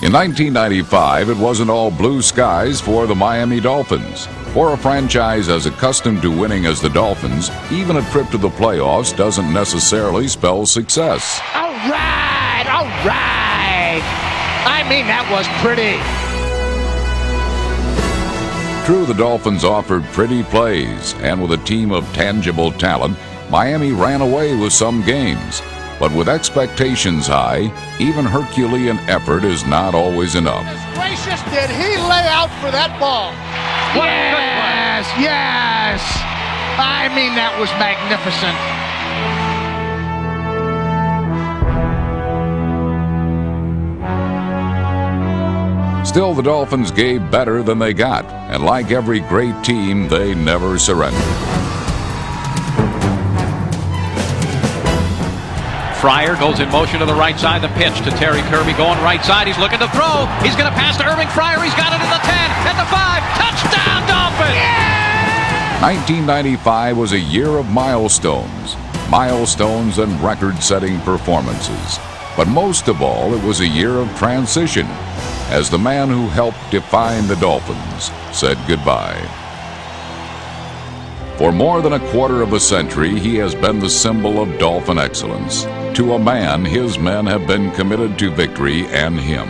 In 1995, it wasn't all blue skies for the Miami Dolphins. For a franchise as accustomed to winning as the Dolphins, even a trip to the playoffs doesn't necessarily spell success. All right, all right. I mean, that was pretty. True, the Dolphins offered pretty plays, and with a team of tangible talent, Miami ran away with some games. But with expectations high, even Herculean effort is not always enough. Gracious, did he lay out for that ball? Yes, yes. I mean, that was magnificent. Still, the Dolphins gave better than they got, and like every great team, they never surrendered. Fryer goes in motion to the right side. The pitch to Terry Kirby going right side. He's looking to throw. He's going to pass to Irving Fryer. He's got it at the 10, at the 5. Touchdown, Dolphins! Yeah! 1995 was a year of milestones and record-setting performances. But most of all, it was a year of transition, as the man who helped define the Dolphins said goodbye. For more than a quarter of a century, he has been the symbol of Dolphin excellence. To a man, his men have been committed to victory and him.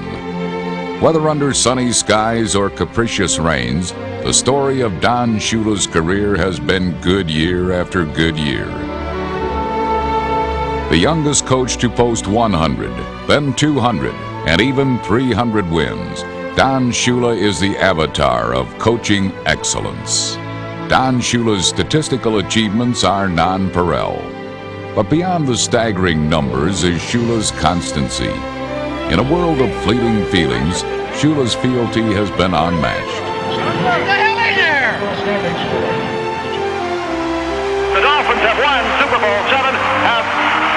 Whether under sunny skies or capricious rains, the story of Don Shula's career has been good year after good year. The youngest coach to post 100, then 200, and even 300 wins, Don Shula is the avatar of coaching excellence. Don Shula's statistical achievements are nonpareil. But beyond the staggering numbers is Shula's constancy. In a world of fleeting feelings, Shula's fealty has been unmatched. What the hell in there? The Dolphins have won Super Bowl VII, have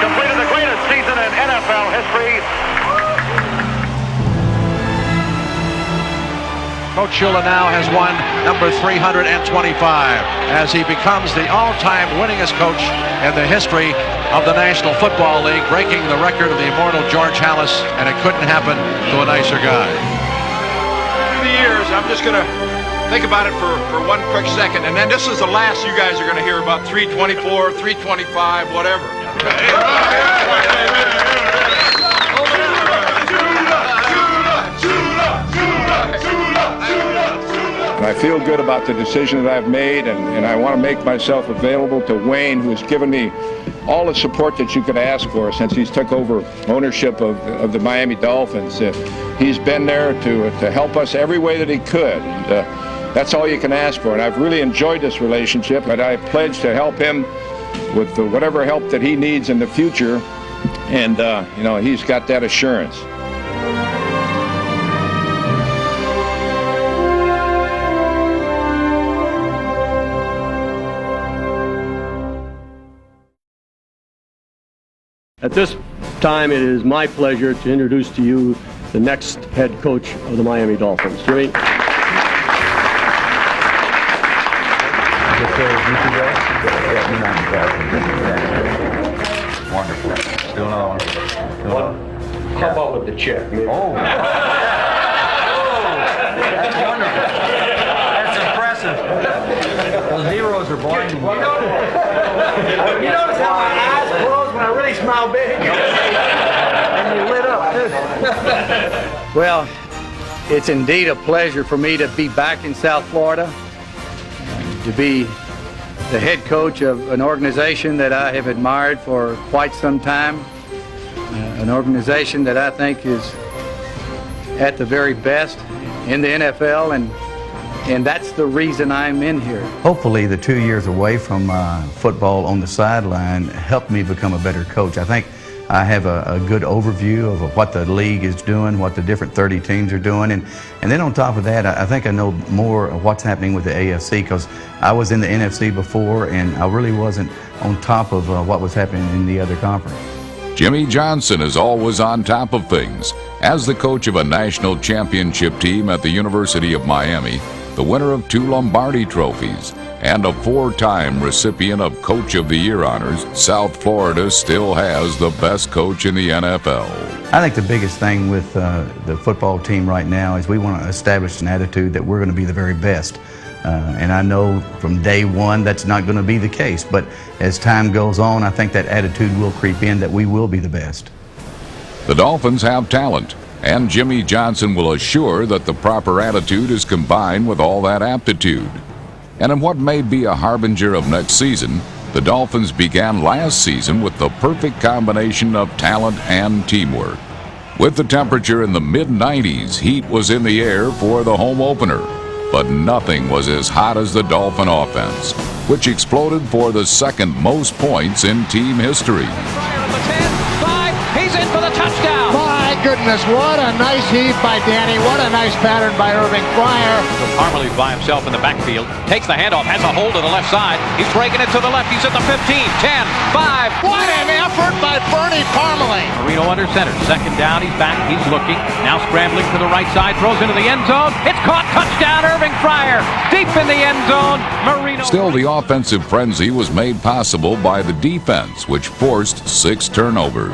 completed the greatest season in NFL history. Coach Shula now has won number 325 as he becomes the all-time winningest coach in the history of the National Football League, breaking the record of the immortal George Halas, and it couldn't happen to a nicer guy. Through the years, I'm just going to think about it for one quick second, and then this is the last you guys are going to hear about 324, 325, whatever. I feel good about the decision that I've made, and I want to make myself available to Wayne, who has given me all the support that you could ask for since he's took over ownership of the Miami Dolphins. He's been there to help us every way that he could. And, that's all you can ask for, and I've really enjoyed this relationship, but I pledge to help him with whatever help that he needs in the future, and he's got that assurance. At this time, it is my pleasure to introduce to you the next head coach of the Miami Dolphins. Jimmy. Wonderful. Still another one. How about with the check? Oh. That's wonderful. That's impressive. Those heroes are born to win. You notice how my eyes close when I really smile big? And you lit up, too. Well, it's indeed a pleasure for me to be back in South Florida, to be the head coach of an organization that I have admired for quite some time, an organization that I think is at the very best in the NFL, and that's the reason I'm in here. Hopefully the 2 years away from football on the sideline helped me become a better coach. I think I have a good overview of what the league is doing, what the different 30 teams are doing, and then on top of that, I think I know more of what's happening with the AFC, because I was in the NFC before and I really wasn't on top of what was happening in the other conference. Jimmy Johnson is always on top of things. As the coach of a national championship team at the University of Miami, the winner of 2 Lombardi trophies, and a 4-time recipient of Coach of the Year honors, South Florida still has the best coach in the NFL. I think the biggest thing with the football team right now is we want to establish an attitude that we're going to be the very best. And I know from day one that's not going to be the case, but as time goes on, I think that attitude will creep in that we will be the best. The Dolphins have talent, and Jimmy Johnson will assure that the proper attitude is combined with all that aptitude. And in what may be a harbinger of next season, the Dolphins began last season with the perfect combination of talent and teamwork. With the temperature in the mid-90s, heat was in the air for the home opener. But nothing was as hot as the Dolphin offense, which exploded for the second most points in team history. He's in for the touchdown. My goodness, what a nice heave by Danny. What a nice pattern by Irving Fryer. So Parmalee by himself in the backfield. Takes the handoff, has a hold to the left side. He's breaking it to the left. He's at the 15, 10, 5. What an effort by Bernie Parmalee. Marino under center. Second down, he's back. He's looking. Now scrambling to the right side. Throws into the end zone. It's caught. Touchdown, Irving Fryer. Deep in the end zone. Marino. Still, the offensive frenzy was made possible by the defense, which forced 6 turnovers.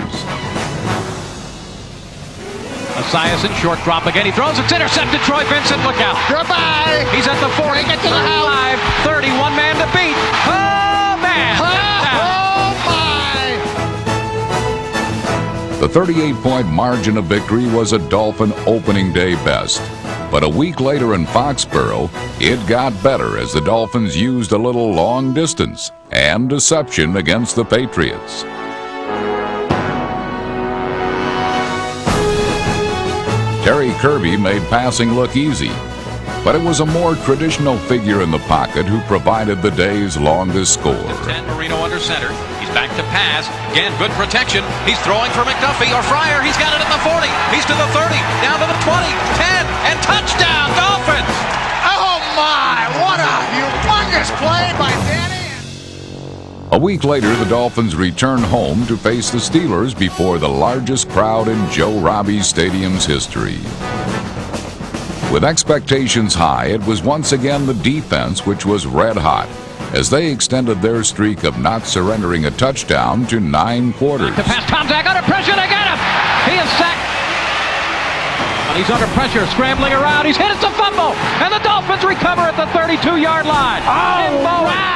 Esiason, short drop again. He throws. It's intercepted. Troy Vincent, look out. Goodbye. He's at the 40. Take it to the house. 31 man to beat. Oh, man. Oh, my. The 38-point margin of victory was a Dolphin opening day best. But a week later in Foxborough, it got better as the Dolphins used a little long distance and deception against the Patriots. Terry Kirby made passing look easy, but it was a more traditional figure in the pocket who provided the day's longest score. 10, Marino under center. He's back to pass. Again, good protection. He's throwing for McDuffie or Fryer. He's got it at the 40. He's to the 30. Down to the 20. 10. And touchdown, Dolphins! Oh, my. What a humongous play by Danny. A week later, the Dolphins returned home to face the Steelers before the largest crowd in Joe Robbie Stadium's history. With expectations high, it was once again the defense which was red hot as they extended their streak of not surrendering a touchdown to 9 quarters. To pass, Tom Zach under pressure, they get him! He is sacked! And he's under pressure, scrambling around, he's hit, it's a fumble! And the Dolphins recover at the 32-yard line! Oh, right!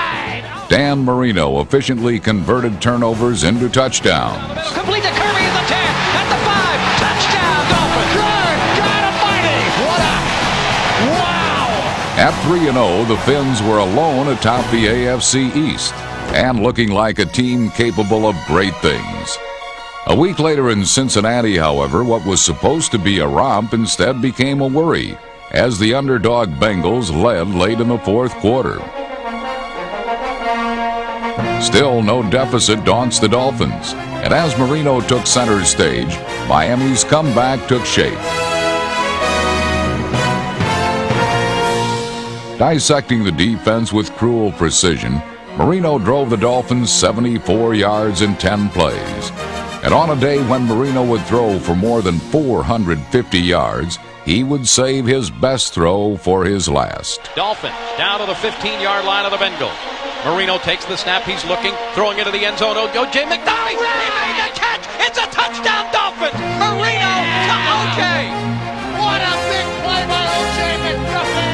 Dan Marino efficiently converted turnovers into touchdowns. Complete to Kirby at the 10, at the 5, touchdown Dolphins! At 3-0, the Finns were alone atop the AFC East and looking like a team capable of great things. A week later in Cincinnati, however, what was supposed to be a romp instead became a worry as the underdog Bengals led late in the fourth quarter. Still, no deficit daunts the Dolphins, and as Marino took center stage, Miami's comeback took shape. Dissecting the defense with cruel precision, Marino drove the Dolphins 74 yards in 10 plays. And on a day when Marino would throw for more than 450 yards, he would save his best throw for his last. Dolphins down to the 15-yard line of the Bengals. Marino takes the snap, he's looking, throwing into the end zone. O.J. McDuffie, he made the catch! It's a touchdown, Dolphins! Marino to O.J. What a big play by O.J. McDuffie!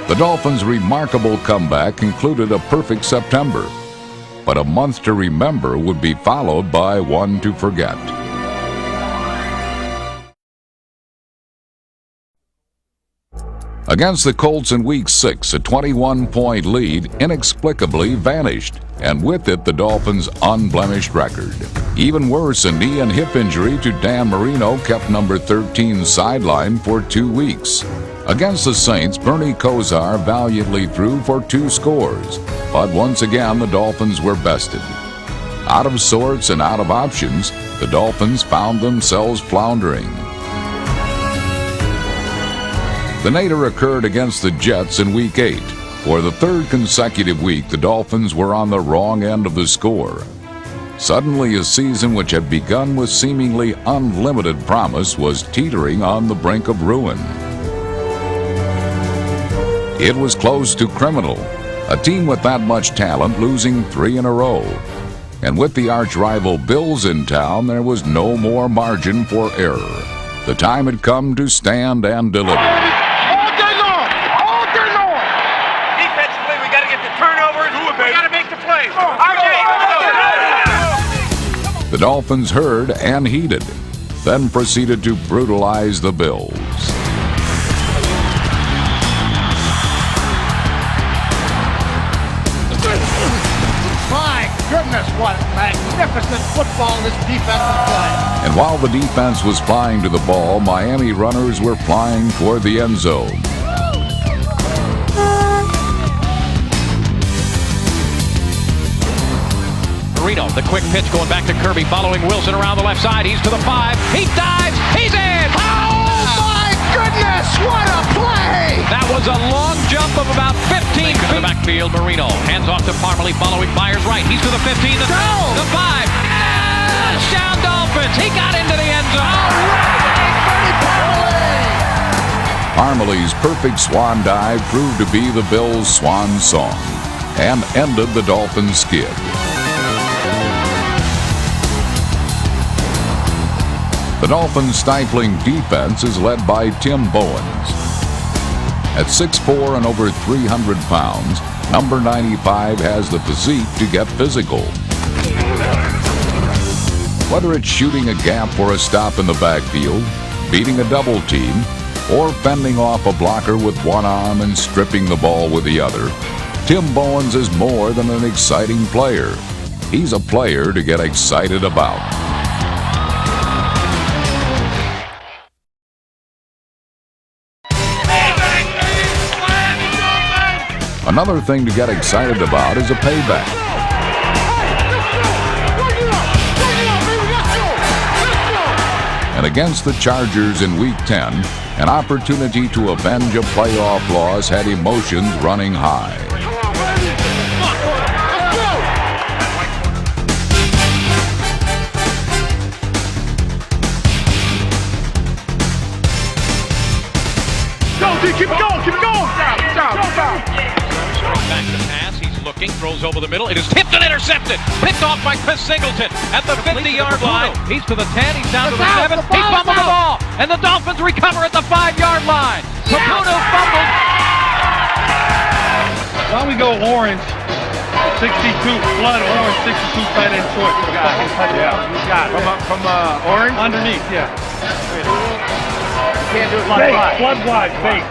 The Dolphins' remarkable comeback concluded a perfect September. But a month to remember would be followed by one to forget. Against the Colts in Week 6, a 21-point lead inexplicably vanished, and with it the Dolphins' unblemished record. Even worse, a knee and hip injury to Dan Marino kept number 13 sidelined for 2 weeks. Against the Saints, Bernie Kosar valiantly threw for 2 scores, but once again the Dolphins were bested. Out of sorts and out of options, the Dolphins found themselves floundering. The nadir occurred against the Jets in Week 8. For the 3rd consecutive week, the Dolphins were on the wrong end of the score. Suddenly, a season which had begun with seemingly unlimited promise was teetering on the brink of ruin. It was close to criminal. A team with that much talent losing 3 in a row. And with the arch-rival Bills in town, there was no more margin for error. The time had come to stand and deliver. All day long! All day long! Defensively, we got to get the turnovers. We got to make the plays. The Dolphins heard and heeded, then proceeded to brutalize the Bills. My goodness, what magnificent football this defense is playing. And while the defense was flying to the ball, Miami runners were flying toward the end zone. Marino, the quick pitch going back to Kirby, following Wilson around the left side. He's to the 5. He dives. He's in. Oh, my goodness, what a play! That was a long jump of about 15 feet. To the backfield, Marino. Hands off to Parmalee, following Byers right. He's to the 15, the 5. Touchdown Dolphins. He got into the end zone. Parmalee's perfect swan dive proved to be the Bills' swan song and ended the Dolphins' skid. The Dolphins' stifling defense is led by Tim Bowens. At 6'4" and over 300 pounds, number 95 has the physique to get physical. Whether it's shooting a gap for a stop in the backfield, beating a double team, or fending off a blocker with one arm and stripping the ball with the other, Tim Bowens is more than an exciting player. He's a player to get excited about. Another thing to get excited about is a payback. And against the Chargers in Week 10, an opportunity to avenge a playoff loss had emotions running high. Go, dude, keep going, keep going! Stop. Back to pass, he's looking, throws over the middle. It is tipped and intercepted. Picked off by Chris Singleton at the 50-yard line. He's to the 10, he's down to the 7. He fumbled the ball, and the Dolphins recover at the 5-yard line. Caputo fumbled. Why don't we go orange? 62, blood orange, 62 tight end short. Got it. From orange? Underneath, yeah. Can't do it like that. Blood wide, fake.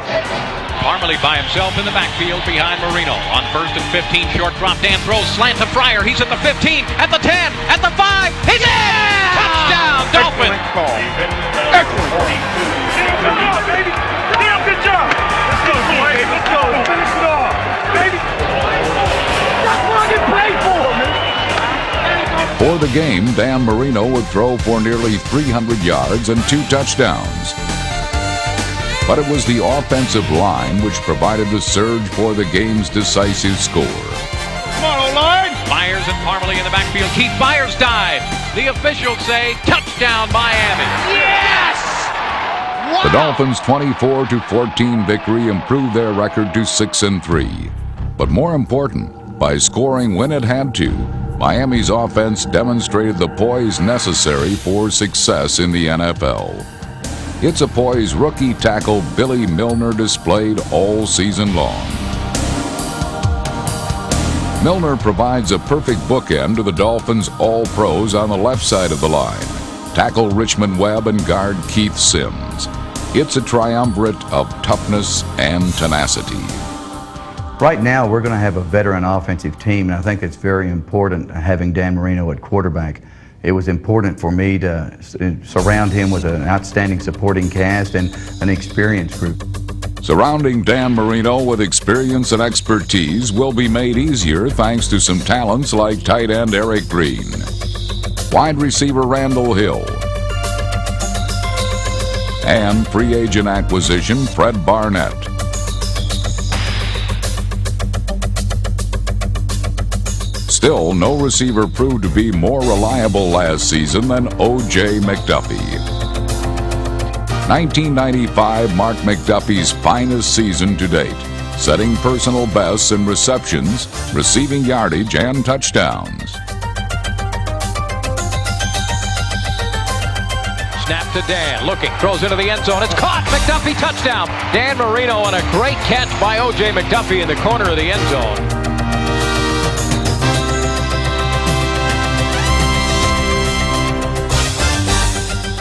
Parmalee by himself in the backfield behind Marino. On 1st and 15, short drop. Dan throws slant to Fryer. He's at the 15, at the 10, at the 5. He's in! Touchdown, Dolphins! Excellent. Good job, baby. Damn good job. Let's go, boy. Let's go. Finish it off, baby. That's what I get paid for, man. For the game, Dan Marino would throw for nearly 300 yards and 2 touchdowns. But it was the offensive line which provided the surge for the game's decisive score. Come on, O-line. Myers and Parmalee in the backfield. Keith Myers dives. The officials say touchdown Miami. Yes! Wow. The Dolphins' 24-14 victory improved their record to 6-3. But more important, by scoring when it had to, Miami's offense demonstrated the poise necessary for success in the NFL. It's a poise rookie tackle Billy Milner displayed all season long. Milner provides a perfect bookend to the Dolphins' all-pros on the left side of the line, tackle Richmond Webb and guard Keith Sims. It's a triumvirate of toughness and tenacity. Right now, we're going to have a veteran offensive team, and I think it's very important having Dan Marino at quarterback. It was important for me to surround him with an outstanding supporting cast and an experienced group. Surrounding Dan Marino with experience and expertise will be made easier thanks to some talents like tight end Eric Green, wide receiver Randall Hill, and free agent acquisition Fred Barnett. Still, no receiver proved to be more reliable last season than O.J. McDuffie. 1995 marked McDuffie's finest season to date, setting personal bests in receptions, receiving yardage, and touchdowns. Snap to Dan, looking, throws into the end zone. It's caught. McDuffie touchdown. Dan Marino on a great catch by O.J. McDuffie in the corner of the end zone.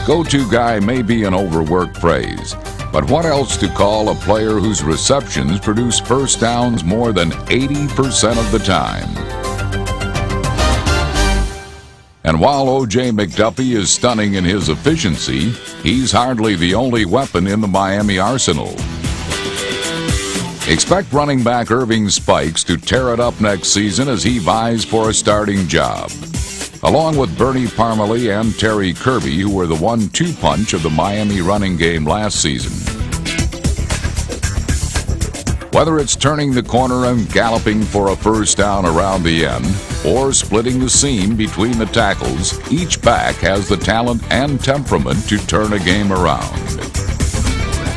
Go-to guy may be an overworked phrase, but what else to call a player whose receptions produce first downs more than 80% of the time? And while O.J. McDuffie is stunning in his efficiency, he's hardly the only weapon in the Miami arsenal. Expect running back Irving Spikes to tear it up next season as he vies for a starting job, along with Bernie Parmalee and Terry Kirby, who were the 1-2 punch of the Miami running game last season. Whether it's turning the corner and galloping for a first down around the end, or splitting the seam between the tackles, each back has the talent and temperament to turn a game around.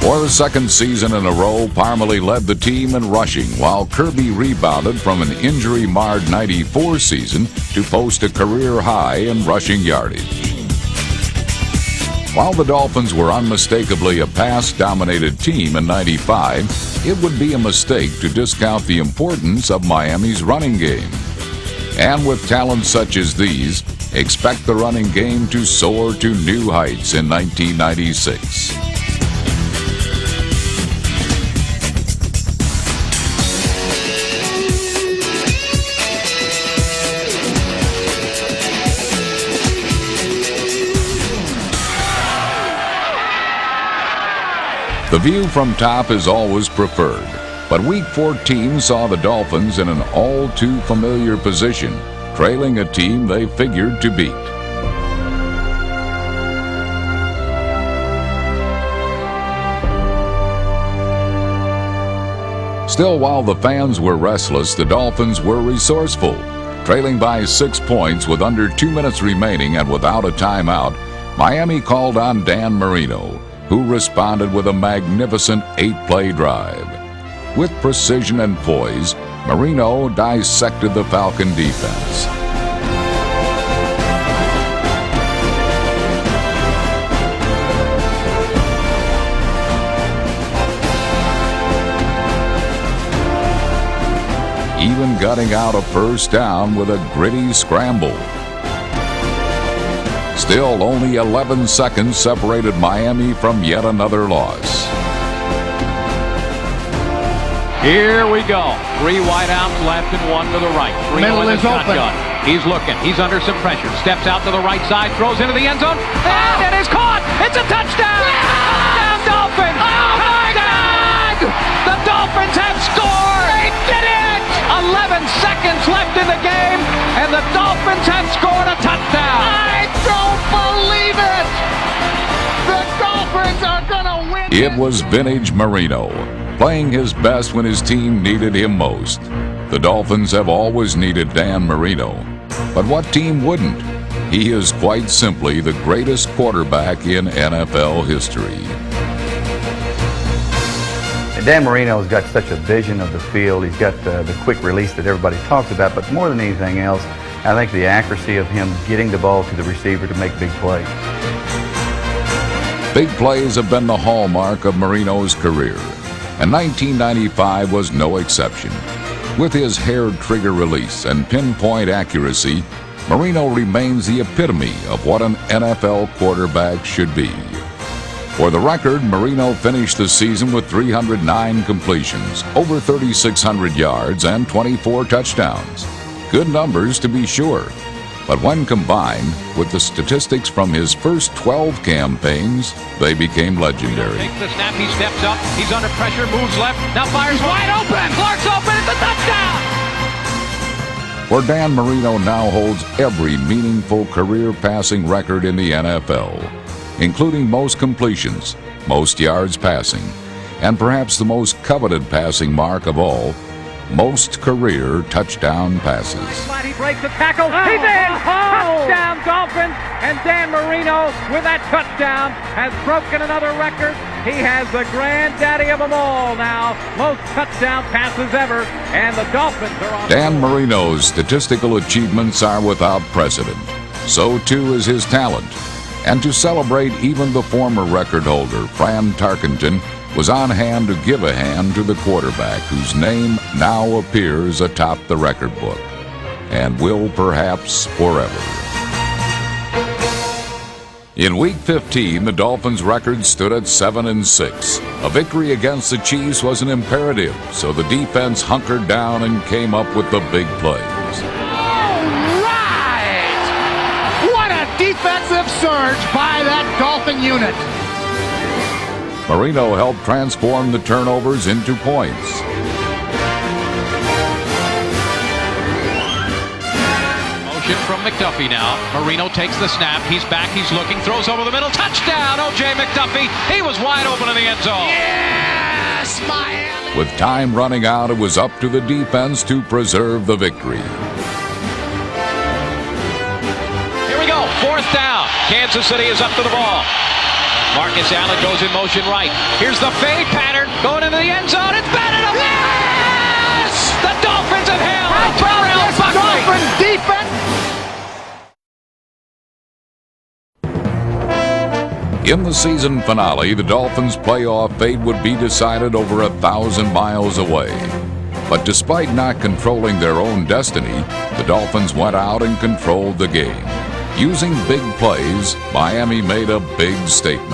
For the second season in a row, Parmalee led the team in rushing, while Kirby rebounded from an injury-marred '94 season to post a career high in rushing yardage. While the Dolphins were unmistakably a pass-dominated team in '95, it would be a mistake to discount the importance of Miami's running game. And with talents such as these, expect the running game to soar to new heights in 1996. The view from top is always preferred, but Week 14 saw the Dolphins in an all-too-familiar position, trailing a team they figured to beat. Still, while the fans were restless, the Dolphins were resourceful. Trailing by 6 points with under 2 minutes remaining and without a timeout, Miami called on Dan Marino, who responded with a magnificent 8-play drive. With precision and poise, Marino dissected the Falcon defense. Even gutting out a first down with a gritty scramble. Still, only 11 seconds separated Miami from yet another loss. Here we go. 3 wideouts left and 1 to the right. Middle is open. He's looking. He's under some pressure. Steps out to the right side. Throws into the end zone. And it is caught. It's a touchdown. Touchdown, Dolphins. Oh, my God. The Dolphins have scored. They did it. 11 seconds left in the game, and the Dolphins have scored a touchdown. I don't believe it. The Dolphins are going to win. It was vintage Marino, playing his best when his team needed him most. The Dolphins have always needed Dan Marino, but what team wouldn't? He is quite simply the greatest quarterback in NFL history. Dan Marino's got such a vision of the field. He's got the quick release that everybody talks about, but more than anything else, I think the accuracy of him getting the ball to the receiver to make big plays. Big plays have been the hallmark of Marino's career, and 1995 was no exception. With his hair trigger release and pinpoint accuracy, Marino remains the epitome of what an NFL quarterback should be. For the record, Marino finished the season with 309 completions, over 3,600 yards, and 24 touchdowns. Good numbers, to be sure, but when combined with the statistics from his first 12 campaigns, they became legendary. Takes the snap, he steps up, he's under pressure, moves left, now fires wide open! Clark's open, it's a touchdown! For Dan Marino now holds every meaningful career passing record in the NFL, including most completions, most yards passing, and perhaps the most coveted passing mark of all, most career touchdown passes. He breaks the tackle, he's in! Touchdown Dolphins, and Dan Marino with that touchdown has broken another record. He has the granddaddy of them all now. Most touchdown passes ever. And the Dolphins are on. Dan Marino's statistical achievements are without precedent. So too is his talent. And to celebrate, even the former record holder, Fran Tarkenton, was on hand to give a hand to the quarterback whose name now appears atop the record book, and will perhaps forever. In Week 15, the Dolphins' record stood at 7-6. A victory against the Chiefs was an imperative, so the defense hunkered down and came up with the big plays. Defensive surge by that Dolphin unit. Marino helped transform the turnovers into points. Motion from McDuffie now. Marino takes the snap. He's back. He's looking. Throws over the middle. Touchdown, O.J. McDuffie. He was wide open in the end zone. Yes, Miami. With time running out, it was up to the defense to preserve the victory. Fourth down. Kansas City is up to the ball. Marcus Allen goes in motion right. Here's the fade pattern going into the end zone. It's batted up. Yes! The Dolphins have held. Terrell Buckley. Dolphin defense. In the season finale, the Dolphins' playoff fate would be decided over 1,000 miles away. But despite not controlling their own destiny, the Dolphins went out and controlled the game. Using big plays, Miami made a big statement.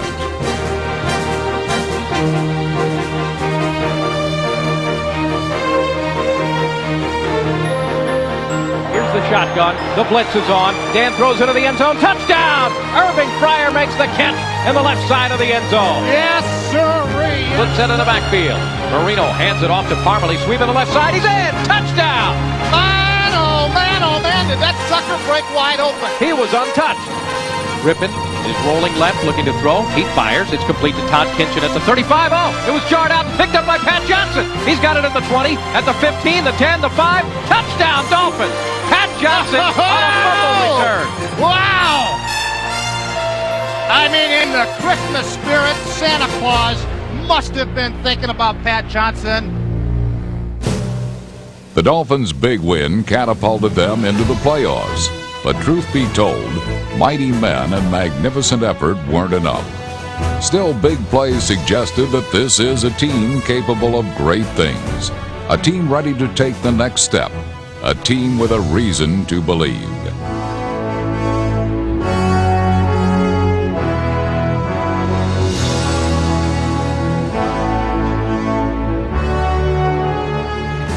Here's the shotgun. The blitz is on. Dan throws into the end zone. Touchdown! Irving Fryer makes the catch in the left side of the end zone. Yes, sirree. Puts it in the backfield. Marino hands it off to Parmalee. Sweep on the left side. He's in. Touchdown! Oh, man, did that sucker break wide open. He was untouched. Rippon is rolling left, looking to throw. He fires. It's complete to Todd Kinchin at the 35. Oh, it was jarred out and picked up by Pat Johnson. He's got it at the 20, at the 15, the 10, the 5. Touchdown, Dolphins. Pat Johnson on a fumble return. Wow. I mean, in the Christmas spirit, Santa Claus must have been thinking about Pat Johnson. The Dolphins' big win catapulted them into the playoffs. But truth be told, mighty men and magnificent effort weren't enough. Still, big plays suggested that this is a team capable of great things. A team ready to take the next step. A team with a reason to believe.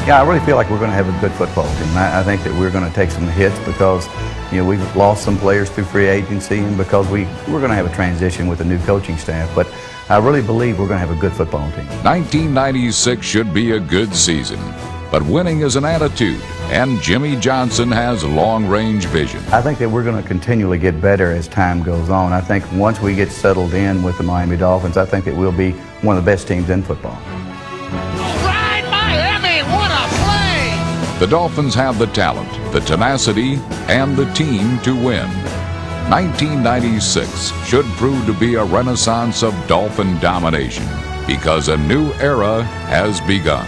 Yeah, I really feel like we're going to have a good football team. I think that we're going to take some hits because, we've lost some players through free agency and because we're going to have a transition with a new coaching staff. But I really believe we're going to have a good football team. 1996 should be a good season. But winning is an attitude, and Jimmy Johnson has long-range vision. I think that we're going to continually get better as time goes on. I think once we get settled in with the Miami Dolphins, I think that we'll be one of the best teams in football. The Dolphins have the talent, the tenacity, and the team to win. 1996 should prove to be a renaissance of Dolphin domination because a new era has begun.